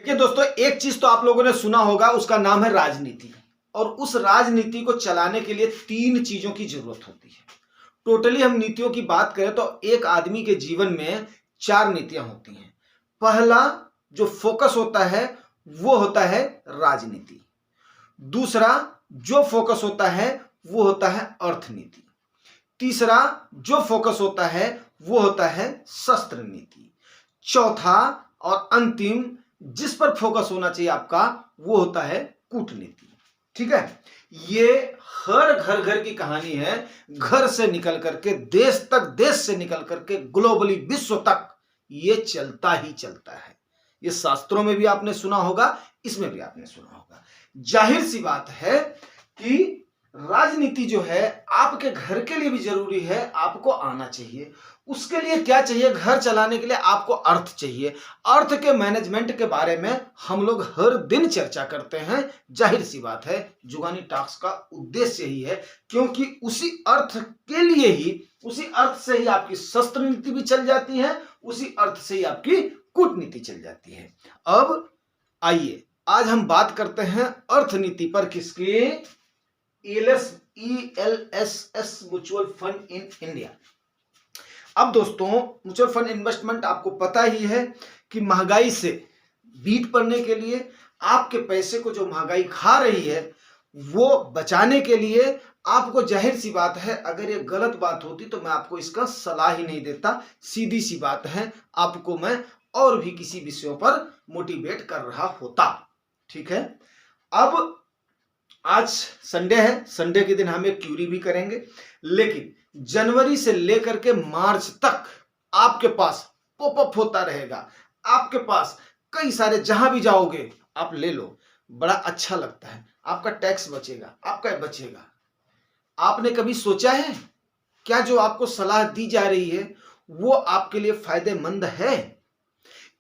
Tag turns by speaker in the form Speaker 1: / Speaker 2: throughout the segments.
Speaker 1: देखिए दोस्तों, एक चीज तो आप लोगों ने सुना होगा, उसका नाम है राजनीति। और उस राजनीति को चलाने के लिए तीन चीजों की जरूरत होती है। टोटली हम नीतियों की बात करें तो एक आदमी के जीवन में चार नीतियां होती हैं। पहला जो फोकस होता है वो होता है राजनीति। दूसरा जो फोकस होता है वो होता है अर्थनीति। तीसरा जो फोकस होता है वो होता है शस्त्र नीति। चौथा और अंतिम जिस पर फोकस होना चाहिए आपका वो होता है कूटनीति। ठीक है, ये हर घर घर की कहानी है। घर से निकल करके देश तक, देश से निकल करके ग्लोबली विश्व तक ये चलता ही चलता है। ये शास्त्रों में भी आपने सुना होगा, इसमें भी आपने सुना होगा। जाहिर सी बात है कि राजनीति जो है आपके घर के लिए भी जरूरी है, आपको आना चाहिए। उसके लिए क्या चाहिए? घर चलाने के लिए आपको अर्थ चाहिए। अर्थ के मैनेजमेंट के बारे में हम लोग हर दिन चर्चा करते हैं। जाहिर सी बात है जुगानी टॉक्स का उद्देश्य यही है, क्योंकि उसी अर्थ के लिए ही, उसी अर्थ से ही आपकी शस्त्र नीति भी चल जाती है, उसी अर्थ से ही आपकी कूटनीति चल जाती है। अब आइए आज हम बात करते हैं अर्थनीति पर। किसकी? ELSS mutual fund in India. अब दोस्तों, म्यूचुअल फंड इन्वेस्टमेंट आपको पता ही है कि महंगाई से बीट पड़ने के लिए, आपके पैसे को जो महंगाई खा रही है वो बचाने के लिए आपको, जाहिर सी बात है अगर ये गलत बात होती तो मैं आपको इसका सलाह ही नहीं देता। सीधी सी बात है, आपको मैं और भी किसी विषयों पर मोटिवेट कर रहा होता। ठीक है, अब आज संडे है, संडे के दिन हम एक क्यूरी भी करेंगे, लेकिन जनवरी से लेकर के मार्च तक आपके पास पॉपअप होता रहेगा। आपके पास कई सारे, जहां भी जाओगे आप ले लो, बड़ा अच्छा लगता है। आपका टैक्स बचेगा, आपका बचेगा। आपने कभी सोचा है क्या जो आपको सलाह दी जा रही है वो आपके लिए फायदेमंद है?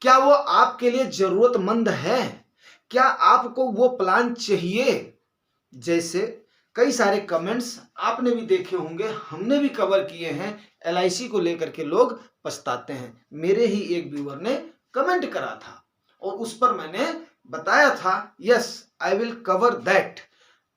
Speaker 1: क्या वो आपके लिए जरूरतमंद है? क्या आपको वो प्लान चाहिए? जैसे कई सारे कमेंट्स आपने भी देखे होंगे, हमने भी कवर किए हैं। LIC को लेकर के लोग पछताते हैं। मेरे ही एक व्यूअर ने कमेंट करा था और उस पर मैंने बताया था yes I will cover that.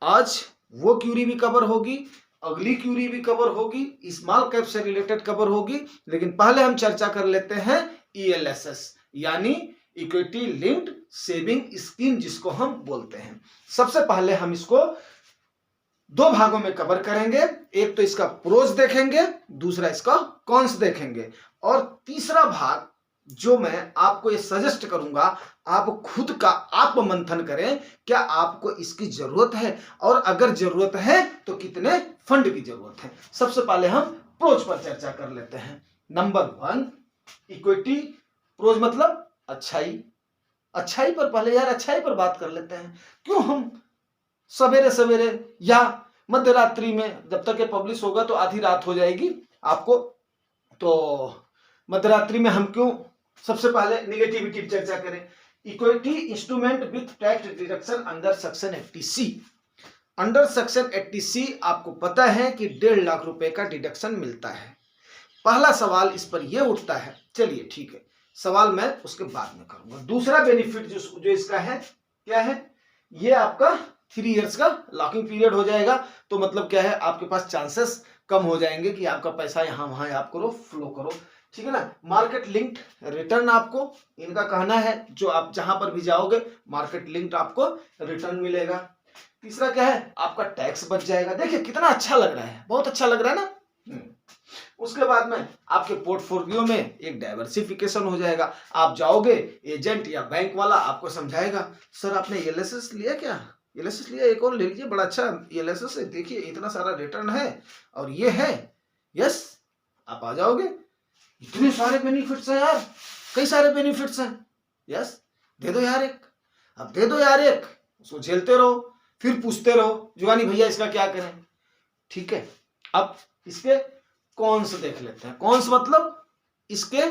Speaker 1: आज वो क्यूरी भी कवर होगी, अगली क्यूरी भी कवर होगी, स्मॉल कैप से रिलेटेड कवर होगी। लेकिन पहले हम चर्चा कर लेते हैं ELSS यानी इक्विटी लिंक्ड सेविंग स्कीम, जिसको हम बोलते हैं। सबसे पहले हम इसको दो भागों में कवर करेंगे। एक तो इसका प्रोज देखेंगे, दूसरा इसका कॉन्स देखेंगे, और तीसरा भाग जो मैं आपको ये सजेस्ट करूंगा, आप खुद का आत्ममंथन करें, क्या आपको इसकी जरूरत है, और अगर जरूरत है तो कितने फंड की जरूरत है। सबसे पहले हम प्रोज पर चर्चा कर लेते हैं। Number 1 equity. प्रोज मतलब अच्छाई। अच्छाई पर पहले यार, अच्छाई पर बात कर लेते हैं। क्यों हम सवेरे सवेरे या मध्य रात्रि में, जब तक ये पब्लिश होगा तो आधी रात हो जाएगी आपको, तो मध्य रात्रि में हम क्यों सबसे पहले निगेटिविटी चर्चा करें। Equity instrument with tax deduction under section 80C। Under section 80C आपको पता है कि 1.5 लाख रुपए का डिडक्शन मिलता है। पहला सवाल इस पर यह उठता है, चलिए ठीक है, सवाल मैं उसके बाद में करूंगा। दूसरा बेनिफिट जो इसका है, क्या है? ये आपका 3 इयर्स का लॉकिंग पीरियड हो जाएगा। तो मतलब क्या है, आपके पास चांसेस कम हो जाएंगे कि आपका पैसा यहां वहां आप करो, फ्लो करो। ठीक है ना। मार्केट लिंक्ड रिटर्न, आपको इनका कहना है जो आप जहां पर भी जाओगे मार्केट लिंक्ड आपको रिटर्न मिलेगा। तीसरा क्या है, आपका टैक्स बच जाएगा। देखिए कितना अच्छा लग रहा है, बहुत अच्छा लग रहा है ना। उसके बाद में आपके पोर्टफोलियो में एक डाइवर्सिफिकेशन हो जाएगा। आप जाओगे, एजेंट या बैंक वाला आपको समझाएगा, सर आपने ELSS लिया क्या? ELSS लिया, एक और ले लीजिए, बड़ा अच्छा ELSS है, देखिए इतना सारा रिटर्न है और ये है। यस, आप आ जाओगे। इतने सारे बेनिफिट्स हैं यार, कई सारे बेनिफिट्स हैं। यस, दे दो यार एक, अब दे दो यार एक, उसको झेलते रहो, फिर पूछते रहो जुगानी भैया इसका क्या करें। ठीक है, अब इसके कॉन्स देख लेते हैं। कॉन्स मतलब इसके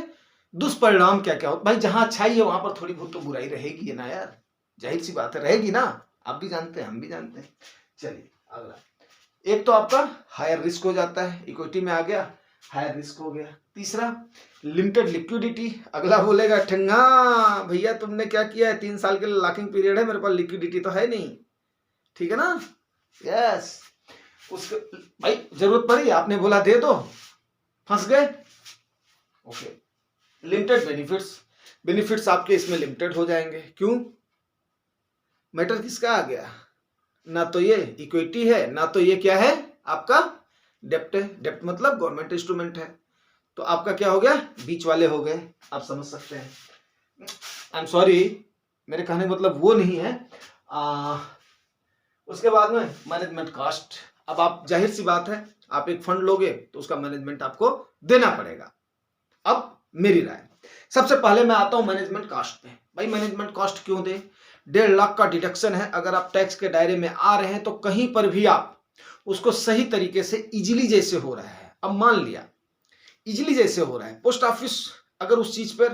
Speaker 1: दुष्परिणाम क्या क्या हो। भाई जहां अच्छाई है वहां पर थोड़ी बहुत तो बुराई रहेगी ना यार, जाहिर सी बात है, रहेगी ना। आप भी जानते हैं, हम भी जानते हैं। चलिए अगला, एक तो आपका हायर रिस्क हो जाता है, इक्विटी में आ गया। हाई रिस्क हो गया। तीसरा लिमिटेड लिक्विडिटी, अगला बोलेगा ठंगा भैया तुमने क्या किया है, 3 साल के लिए लॉकिंग पीरियड है, मेरे पास लिक्विडिटी तो है नहीं, ठीक है ना, यस। उसके भाई जरूरत पड़ी, आपने बोला दे दो, फंस गए, ओके। लिमिटेड बेनिफिट्स, बेनिफिट्स आपके इसमें लिमिटेड हो जाएंगे, क्यों, मैटर किसका आ गया, ना तो ये इक्विटी है, ना तो ये क्या है आपका डेप्ट है, डेप्ट मतलब गवर्नमेंट इंस्ट्रूमेंट है, तो आपका क्या हो गया, बीच वाले हो गए, आप समझ सकते हैं। आई एम सॉरी, मेरे कहने का मतलब वो नहीं है। उसके बाद में मैनेजमेंट कॉस्ट, अब आप जाहिर सी बात है आप एक फंड लोगे तो उसका मैनेजमेंट आपको देना पड़ेगा। अब मेरी राय, सबसे पहले मैं आता हूं मैनेजमेंट कॉस्ट पे। भाई मैनेजमेंट कॉस्ट क्यों दे, 1.5 लाख का डिडक्शन है, अगर आप टैक्स के दायरे में आ रहे हैं तो कहीं पर भी आप उसको सही तरीके से इजीली जैसे हो रहा है, अब मान लिया इजीली जैसे हो रहा है, पोस्ट ऑफिस अगर उस चीज पर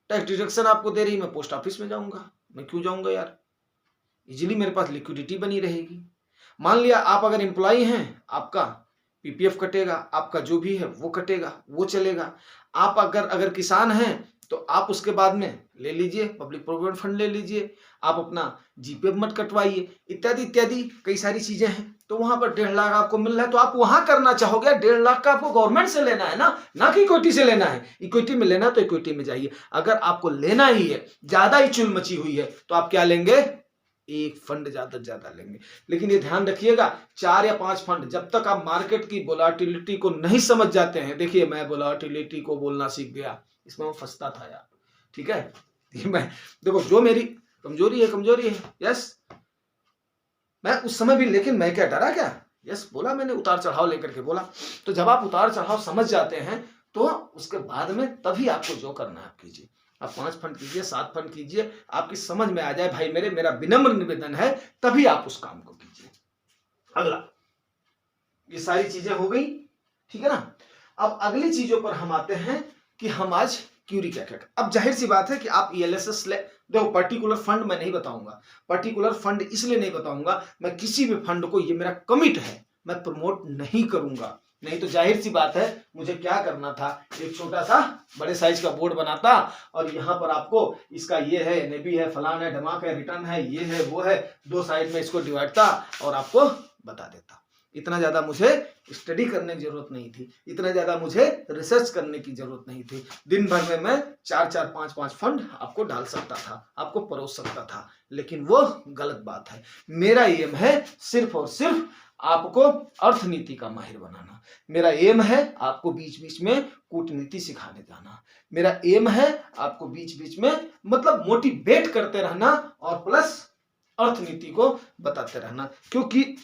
Speaker 1: टैक्स डिडक्शन आपको दे रही, मैं पोस्ट ऑफिस में जाऊंगा, मैं क्यों जाऊंगा यार, इजीली मेरे पास लिक्विडिटी बनी रहेगी। मान लिया आप अगर एम्प्लॉय हैं, आपका पीपीएफ कटेगा, आपका जो भी है वो कटेगा, वो चलेगा। आप अगर किसान हैं तो आप उसके बाद में ले लीजिए पब्लिक प्रोविडेंट फंड ले लीजिए, आप अपना जीपीएफ मत कटवाइए, इत्यादि इत्यादि कई सारी चीजें हैं। तो वहां पर 1.5 लाख आपको मिल रहा है तो आप वहां करना चाहोगे, 1.5 लाख का आपको गवर्नमेंट से लेना है ना कि इक्विटी से लेना है। इक्विटी में लेना तो इक्विटी में जाइए, अगर आपको लेना ही है, ज्यादा ही चुल मची हुई है तो आप क्या लेंगे, एक फंड ज्यादा से ज्यादा लेंगे। लेकिन ये ध्यान रखिएगा 4 या 5 फंड, जब तक आप मार्केट की वोलेटिलिटी को नहीं समझ जाते हैं, देखिए मैं वोलेटिलिटी को बोलना सीख गया, इसमें मैं फंसता था यार, ठीक है, ये मैं देखो जो मेरी कमजोरी है, यस, मैं उस समय भी, लेकिन मैं क्या डरा क्या, यस बोला मैंने, उतार चढ़ाव लेकर के बोला। तो जब आप उतार चढ़ाव समझ जाते हैं तो उसके बाद में तभी आपको जो करना है आप कीजिए, आप 5 फंड कीजिए, 7 फंड कीजिए, आपकी समझ में आ जाए भाई मेरा विनम्र निवेदन है, तभी आप उस काम को कीजिए। अगला, ये सारी चीजें हो गई, ठीक है ना। अब अगली चीजों पर हम आते हैं कि हम आज क्यूरी क्या क्या। अब जाहिर सी बात है कि आप ईएलएसएस देखो, पर्टिकुलर फंड मैं नहीं बताऊंगा, पर्टिकुलर फंड इसलिए नहीं बताऊंगा, मैं किसी भी फंड को, ये मेरा कमिट है, मैं प्रमोट नहीं करूंगा, नहीं तो जाहिर सी बात है मुझे क्या करना था, एक छोटा सा बड़े साइज का बोर्ड बनाता और यहाँ पर आपको इसका ये है, नेबी है, फलान है, धमाक है, रिटर्न है, ये है, वो है, 2 साइड में इसको डिवाइड था और आपको बता देता। इतना ज्यादा मुझे स्टडी करने की जरूरत नहीं थी, इतना ज्यादा मुझे रिसर्च करने की जरूरत नहीं थी। दिन भर में मैं 4-4, 5-5 फंड आपको डाल सकता था, आपको परोस सकता था, लेकिन वो गलत बात है। मेरा एम है सिर्फ और सिर्फ आपको अर्थनीति का माहिर बनाना, मेरा एम है आपको बीच बीच में कूटनीति सिखाने जाना, मेरा एम है आपको बीच बीच में मतलब मोटिवेट करते रहना और प्लस अर्थनीति को बताते रहना, क्योंकि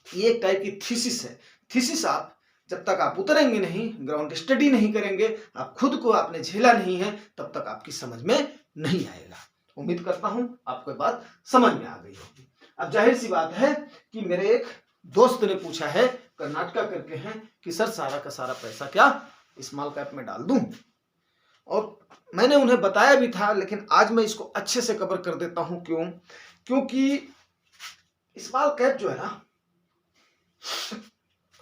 Speaker 1: ये एक टाइप की थीसिस है। थीसिस आप जब तक आप उतरेंगे नहीं, ग्राउंड स्टडी नहीं करेंगे, आप खुद को आपने झेला नहीं है, तब तक आपकी समझ में नहीं आएगा। उम्मीद करता हूं आपको बात समझ में आ गई होगी। अब जाहिर सी बात है कि मेरे एक दोस्त ने पूछा है, कर्नाटका करके हैं, कि सर सारा का सारा पैसा क्या स्मॉल कैप में डाल दूं, और मैंने उन्हें बताया भी था, लेकिन आज मैं इसको अच्छे से कवर कर देता हूं। क्यों? क्योंकि स्मॉल कैप जो है ना,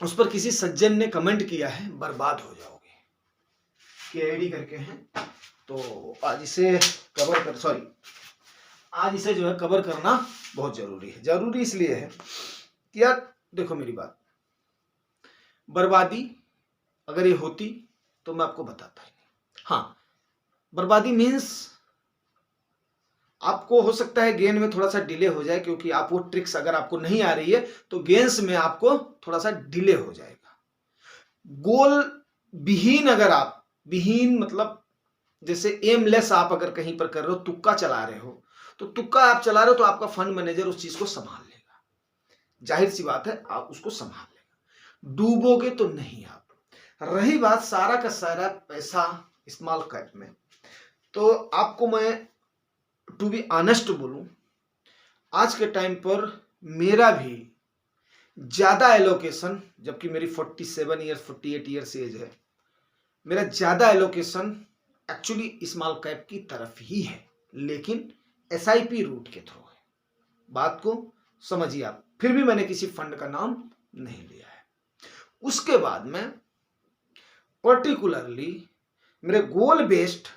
Speaker 1: उस पर किसी सज्जन ने कमेंट किया है, बर्बाद हो जाओगे, केआईडी करके हैं, तो आज इसे कवर कर, सॉरी आज इसे जो है कवर करना बहुत जरूरी है। जरूरी इसलिए है कि यार देखो मेरी बात, बर्बादी अगर ये होती तो मैं आपको बताता ही नहीं। हाँ, बर्बादी मीन्स आपको हो सकता है गेन में थोड़ा सा डिले हो जाए, क्योंकि आप वो ट्रिक्स अगर आपको नहीं आ रही है तो गेन्स में आपको थोड़ा सा डिले हो जाएगा। गोल विहीन, अगर आप विहीन मतलब जैसे एमलेस आप अगर कहीं पर कर रहे हो, तुक्का चला रहे हो, तो तुक्का आप चला रहे हो तो आपका फंड मैनेजर उस चीज को संभाल लेगा, जाहिर सी बात है आप उसको संभाल लेगा, डूबोगे तो नहीं आप। रही बात सारा का सारा पैसा स्मॉल कैप में, तो आपको मैं टू बी ऑनेस्ट बोलूं, आज के टाइम पर मेरा भी ज्यादा एलोकेशन, जबकि मेरी 47 ईयर्स 48 ईयर्स एज है, मेरा ज्यादा एलोकेशन एक्चुअली स्मॉल कैप की तरफ ही है, लेकिन एसआईपी रूट के थ्रू है। बात को समझिए आप, फिर भी मैंने किसी फंड का नाम नहीं लिया है। उसके बाद में पर्टिकुलरली मेरे गोल बेस्ड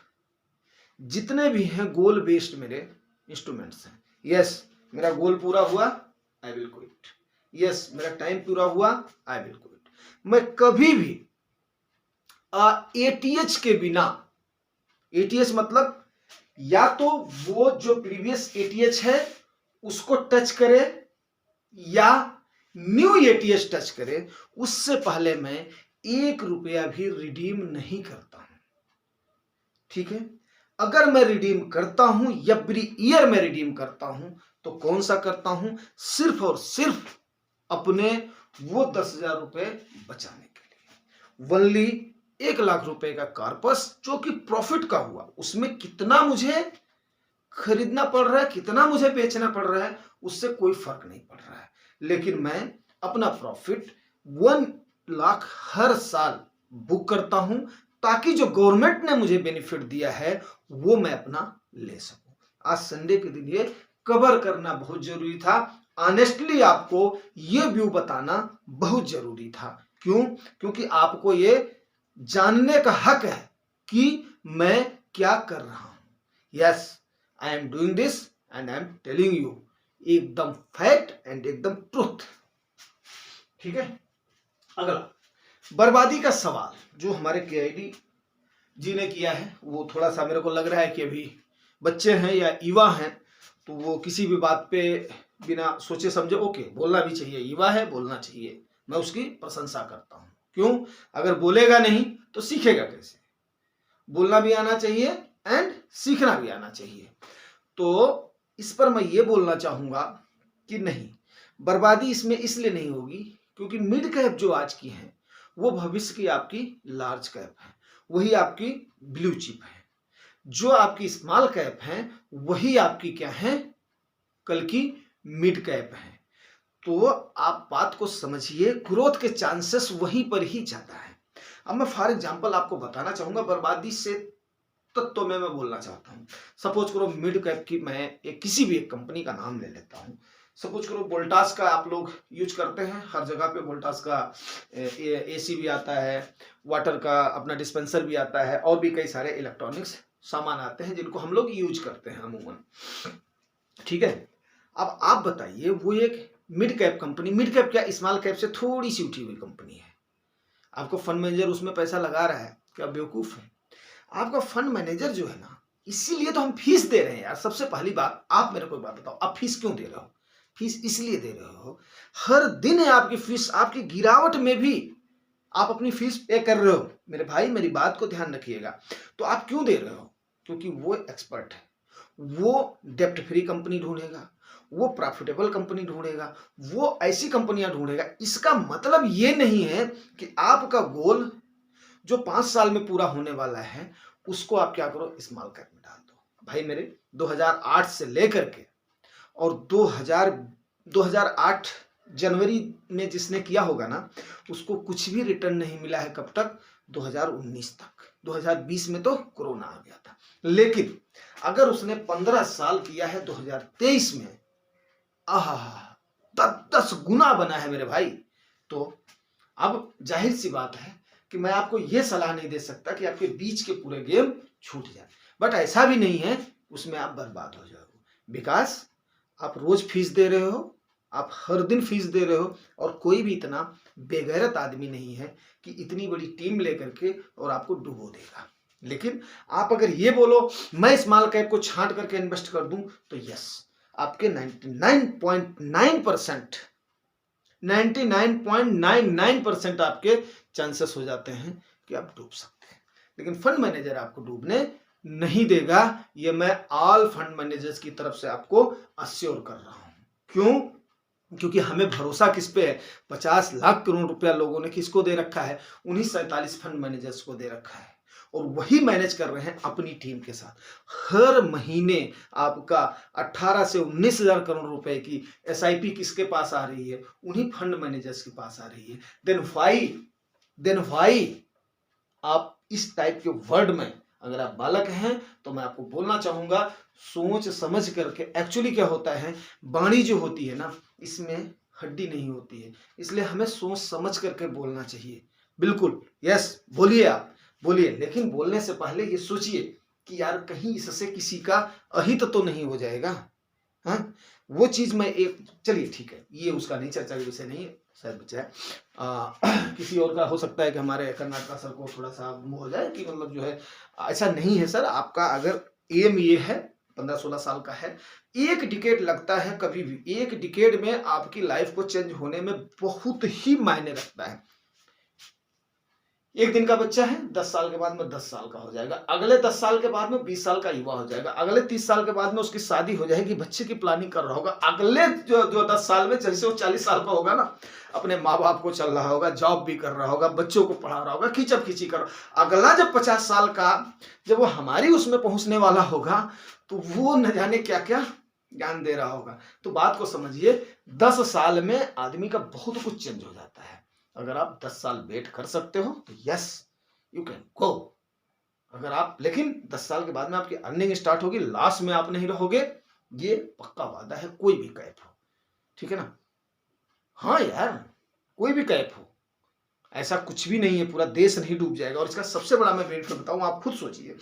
Speaker 1: जितने भी हैं, गोल बेस्ड मेरे इंस्ट्रूमेंट्स हैं। यस, मेरा गोल पूरा हुआ, आई विल क्विट। यस, मेरा टाइम पूरा हुआ, आई विल क्विट। मैं कभी भी एटीएच के बिना, एटीएच मतलब या तो वो जो प्रीवियस एटीएच है उसको टच करे या न्यू एटीएच टच करे, उससे पहले मैं 1 रुपया भी रिडीम नहीं करता हूं। ठीक है, अगर मैं रिडीम करता हूं, एवरी ईयर मैं रिडीम करता हूं, तो कौन सा करता हूं? सिर्फ और सिर्फ अपने वो 10,000 रुपए बचाने के लिए। वनली 1 लाख रुपए का कार्पस जो कि प्रॉफिट का हुआ, उसमें कितना मुझे खरीदना पड़ रहा है, कितना मुझे बेचना पड़ रहा है, उससे कोई फर्क नहीं पड़ रहा है। लेकिन मैं अपना प्रॉफिट 1 लाख हर साल बुक करता हूं, ताकि जो गवर्नमेंट ने मुझे बेनिफिट दिया है वो मैं अपना ले सकूं। आज संडे के दिन ये कवर करना बहुत जरूरी था। ऑनेस्टली आपको ये व्यू बताना बहुत जरूरी था। क्यों? क्योंकि आपको ये जानने का हक है कि मैं क्या कर रहा हूं। Yes, I am doing this and I am telling you, एकदम फैक्ट एंड एकदम ट्रुथ। ठीक है, अगला बर्बादी का सवाल जो हमारे केआईडी जी ने किया है, वो थोड़ा सा मेरे को लग रहा है कि अभी बच्चे हैं या युवा हैं, तो वो किसी भी बात पे बिना सोचे समझे ओके बोलना भी चाहिए, युवा है बोलना चाहिए, मैं उसकी प्रशंसा करता हूं। क्यों? अगर बोलेगा नहीं तो सीखेगा कैसे? बोलना भी आना चाहिए एंड सीखना भी आना चाहिए। तो इस पर मैं ये बोलना चाहूंगा कि नहीं, बर्बादी इसमें इसलिए नहीं होगी क्योंकि मिड कैप जो आज की है वो भविष्य की आपकी लार्ज कैप है, वही आपकी ब्लू चिप है। जो आपकी स्मॉल कैप है वही आपकी क्या है, कल की मिड कैप है। तो आप बात को समझिए, ग्रोथ के चांसेस वहीं पर ही ज्यादा है। अब मैं फॉर एग्जांपल आपको बताना चाहूंगा, बर्बादी से तत्व में मैं बोलना चाहता हूं। सपोज करो मिड कैप की मैं किसी भी एक कंपनी का नाम ले लेता हूं। सपोज करो वोल्टास का आप लोग यूज करते हैं, हर जगह पे वोल्टास का एसी भी आता है, वाटर का अपना डिस्पेंसर भी आता है, और भी कई सारे इलेक्ट्रॉनिक्स सामान आते हैं जिनको हम लोग यूज करते हैं अमूमन। ठीक है, अब आप बताइए, वो एक mid cap company, mid cap क्या स्मॉल कैप से थोड़ी सी उठी हुई कंपनी है, आपको फंड मैनेजर उसमें पैसा लगा रहा है, क्या बेवकूफ है? आपका फंड मैनेजर जो है ना, इसीलिए तो हम फीस दे रहे हैं यार। सबसे पहली बात, आप मेरे को बात बताओ, आप फीस क्यों दे रहे हो? फीस इसलिए दे रहे हो, हर दिन है आपकी फीस, आपकी गिरावट में भी आप अपनी फीस पे कर रहे हो। मेरे भाई मेरी बात को ध्यान रखिएगा। तो आप क्यों दे रहे हो? क्योंकि वो एक्सपर्ट है, वो डेप्ट फ्री कंपनी ढूंढेगा, वो प्रॉफिटेबल कंपनी ढूंढेगा, वो ऐसी कंपनियां ढूंढेगा। इसका मतलब ये नहीं है कि आपका गोल जो 5 साल में पूरा होने वाला है उसको आप क्या करो, स्मॉल कैप में डाल दो। भाई मेरे 2008 से लेकर के और 2008 जनवरी में जिसने किया होगा ना, उसको कुछ भी रिटर्न नहीं मिला है। कब तक? 2019 तक। 2020 में तो कोरोना आ गया था। लेकिन अगर उसने 15 साल किया है 2023 में, आहा 10 गुना बना है मेरे भाई। तो अब जाहिर सी बात है कि मैं आपको यह सलाह नहीं दे सकता कि आपके बीच के पूरे गेम छूट जाए, बट ऐसा भी नहीं है उसमें आप बर्बाद हो जाओगे। बिकॉज आप रोज फीस दे रहे हो, आप हर दिन फीस दे रहे हो, और कोई भी इतना बेगैरत आदमी नहीं है कि इतनी बड़ी टीम लेकर के और आपको डुबो देगा। लेकिन आप अगर ये बोलो मैं स्मॉल कैप को छांट करके इन्वेस्ट कर दूं, तो यस, आपके 99.99% आपके चांसेस हो जाते हैं कि आप डूब सकते हैं। लेकिन फंड मैनेजर आपको डूबने नहीं देगा, ये मैं ऑल फंड मैनेजर्स की तरफ से आपको अश्योर कर रहा हूं। क्यों? क्योंकि हमें भरोसा किस पे है? 50 लाख करोड़ रुपया लोगों ने किसको दे रखा है? उन्हीं 47 फंड मैनेजर्स को दे रखा है, और वही मैनेज कर रहे हैं अपनी टीम के साथ। हर महीने आपका 18 से 19 हजार करोड़ रुपए की एसआईपी किसके पास आ रही है? उन्हीं फंड मैनेजर्स के पास आ रही है। देन व्हाई आप इस टाइप के वर्ड में अगर आप बालक हैं, तो मैं आपको बोलना चाहूंगा, सोच समझ करके। एक्चुअली क्या होता है, वाणी जो होती है ना, इसमें हड्डी नहीं होती है, इसलिए हमें सोच समझ करके बोलना चाहिए। बिल्कुल, यस, बोलिए आप, बोलिए, लेकिन बोलने से पहले ये सोचिए कि यार कहीं इससे किसी का अहित तो नहीं हो जाएगा। हाँ, वो चीज मैं एक, चलिए ठीक है, ये उसका नहीं, चर्चा का विषय नहीं है, शायद बचा है। किसी और का हो सकता है कि हमारे कर्नाटका सर को थोड़ा सा मुंह हो जाए कि मतलब जो है ऐसा नहीं है सर। आपका अगर एम ये है 15-16 साल का है, एक डिकेड लगता है, कभी भी एक डिकेड में आपकी लाइफ को चेंज होने में बहुत ही मायने रखता है। एक दिन का बच्चा है, 10 साल के बाद में 10 साल का हो जाएगा, अगले 10 साल के बाद में 20 साल का युवा हो जाएगा, अगले 30 साल के बाद में उसकी शादी हो जाएगी, बच्चे की प्लानिंग कर रहा होगा, अगले जो 10 साल में जैसे वो 40 साल का होगा ना, अपने माँ बाप को चल रहा होगा, जॉब भी कर रहा होगा, बच्चों को पढ़ा रहा होगा, खींचब खींची कर, अगला जब 50 साल का, जब वो हमारी उसमें पहुंचने वाला होगा, तो वो न जाने क्या क्या ज्ञान दे रहा होगा। तो बात को समझिए, 10 साल में आदमी का बहुत कुछ चेंज हो जाता है। अगर आप 10 साल वेट कर सकते हो तो यस, यू कैन गो। अगर आप, लेकिन 10 साल के बाद में आपकी अर्निंग स्टार्ट होगी, लास्ट में आप नहीं रहोगे, ये पक्का वादा है, कोई भी कैप हो, ठीक है ना। हाँ यार, कोई भी कैप हो, ऐसा कुछ भी नहीं है, पूरा देश नहीं डूब जाएगा। और इसका सबसे बड़ा मैं बेनिफिट बताऊं, आप खुद सोचिए,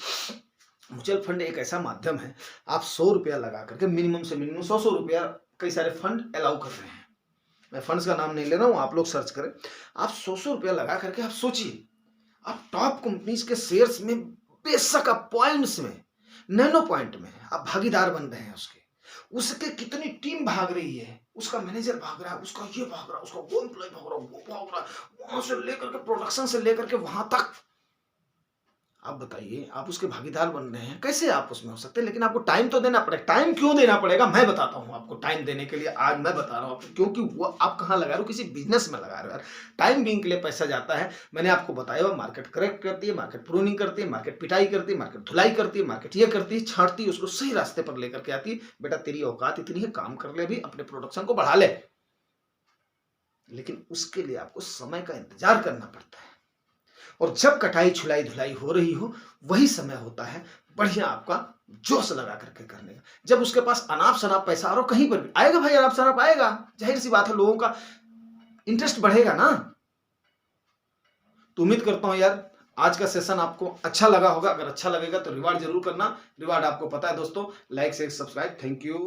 Speaker 1: म्यूचुअल फंड एक ऐसा माध्यम है, आप 100 रुपया लगा करके मिनिमम से मिनिमम 100 रुपया कई सारे फंड अलाउ कर रहे हैं। मैं फंड्स का नाम नहीं ले रहा हूं, आप लोग सर्च करें। आप 100 रुपया लगा करके आप सोचिए, आप टॉप कंपनीज के शेयर्स में, बेशक आप पॉइंट्स में, नैनो पॉइंट में आप भागीदार बन रहे हैं उसके कितनी टीम भाग रही है, उसका मैनेजर भाग रहा है, उसका ये भाग रहा है, उसका वो एम्प्लॉय भाग रहा है, वो भाग रहा है, वहां से लेकर के प्रोडक्शन से लेकर के वहां तक। आप बताइए, आप उसके भागीदार बन रहे हैं, कैसे आप उसमें हो सकते हैं? लेकिन आपको टाइम तो देना पड़ेगा। टाइम क्यों देना पड़ेगा, मैं बताता हूं आपको। टाइम देने के लिए आज मैं बता रहा हूं आपको, क्योंकि वो आप कहां लगा रहे हो, किसी बिजनेस में लगा रहे हो। टाइम बीइंग के लिए पैसा जाता है, मैंने आपको बताया, वो मार्केट करेक्ट करती है, मार्केट प्रूनिंग करती है, मार्केट पिटाई करती है, मार्केट धुलाई करती है, मार्केट ये करती है, छांटती है, उसको सही रास्ते पर लेकर के आती है। बेटा तेरी औकात इतनी है, काम कर ले, भी अपने प्रोडक्शन को बढ़ा ले, लेकिन उसके लिए आपको समय का इंतजार करना पड़ता है। और जब कटाई छुलाई धुलाई हो रही हो, वही समय होता है बढ़िया आपका जोश लगा करके करने का। जब उसके पास अनाप शनाप पैसा और कहीं पर भी आएगा भाई, अनाप शनाप आएगा, जाहिर सी बात है, लोगों का इंटरेस्ट बढ़ेगा ना। तो उम्मीद करता हूं यार आज का सेशन आपको अच्छा लगा होगा। अगर अच्छा लगेगा तो रिवार्ड जरूर करना। रिवार्ड आपको पता है दोस्तों, like share subscribe. Thank you.